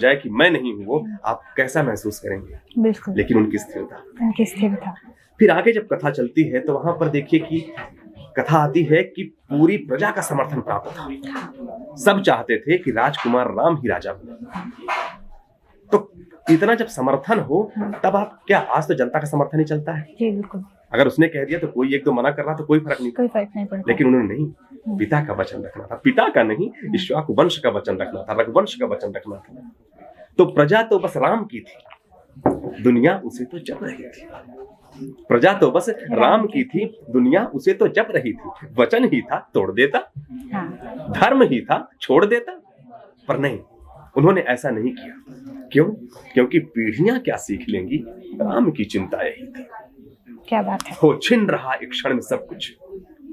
जाए कि मैं नहीं हूँ वो, आप कैसा महसूस करेंगे? बिल्कुल, लेकिन उनकी स्थिरता। उनकी स्थिर था। फिर आगे जब कथा चलती है तो वहां पर देखिए कि कथा आती है कि पूरी प्रजा का समर्थन प्राप्त था। सब चाहते थे कि राजकुमार राम ही राजा बने। तो इतना जब समर्थन हो तब आप क्या, आज तो जनता का समर्थन ही चलता है। जी, बिल्कुल, अगर उसने कह दिया तो कोई एक दो मना कर रहा तो कोई फर्क नहीं। कोई फ़र्क नहीं पड़ता। लेकिन उन्होंने नहीं, पिता का वचन रखना था, पिता का नहीं, इक्ष्वाकु वंश का वचन रखना था, रघुवंश का वचन रखना था। तो प्रजा तो बस राम की थी, दुनिया उसे तो जप रही थी। प्रजा तो बस राम की थी, दुनिया उसे तो जप रही थी। वचन ही था तोड़ देता, हाँ, धर्म ही था छोड़ देता, पर नहीं, उन्होंने ऐसा नहीं किया। क्यों? क्योंकि पीढ़ियां क्या सीख लेंगी, राम की चिंता यही थी। क्या बात है। हो छिन रहा एक क्षण में सब कुछ,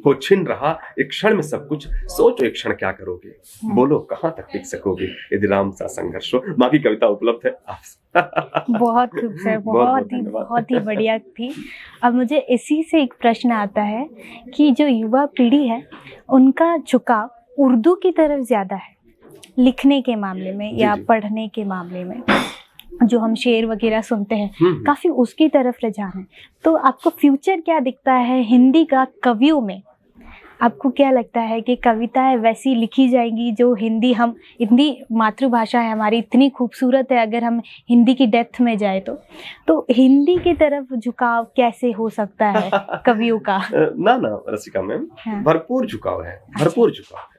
हो छिन रहा एक क्षण में सब कुछ, सोचो एक क्षण क्या करोगे, बोलो कहां तक टिक सकोगे यदि राम सा संघर्ष हो। बाकी कविता उपलब्ध है आप बहुत खूब सर, बहुत ही बढ़िया थी। अब मुझे इसी से एक प्रश्न आता है कि जो युवा पीढ़ी है, उनका झुकाव उर्दू की तरफ ज़्यादा है, लिखने के मामले में जी, या जी। पढ़ने के मामले में। जो हम शेर वगैरह सुनते हैं, काफ़ी उसकी तरफ रुझान है। तो आपको फ्यूचर क्या दिखता है हिंदी का कवियों में? आपको क्या लगता है कि कविताएँ वैसी लिखी जाएँगी जो हिंदी इतनी मातृभाषा है हमारी, इतनी खूबसूरत है, अगर हम हिंदी की डेप्थ में जाए तो हिंदी की तरफ झुकाव कैसे हो सकता है कवियों का? ना ना रसिका मैम, हाँ। भरपूर झुकाव है, भरपूर झुकाव है।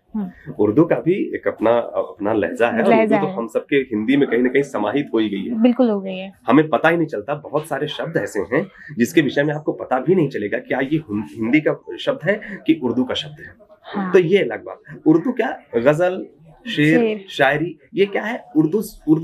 उर्दू का भी एक अपना अपना लहजा है, और उर्दू लहजा तो है। हम सबके हिंदी में कहीं ना कहीं समाहित हो ही गई है। बिल्कुल हो गई है। हमें पता ही नहीं चलता, बहुत सारे शब्द ऐसे हैं जिसके विषय में आपको पता भी नहीं चलेगा क्या ये हिंदी का शब्द है कि उर्दू का शब्द है। हाँ। तो ये अलग बात। उर्दू क्या, गजल, शेर, शेर। शायरी, ये क्या है, उर्दू उर्दू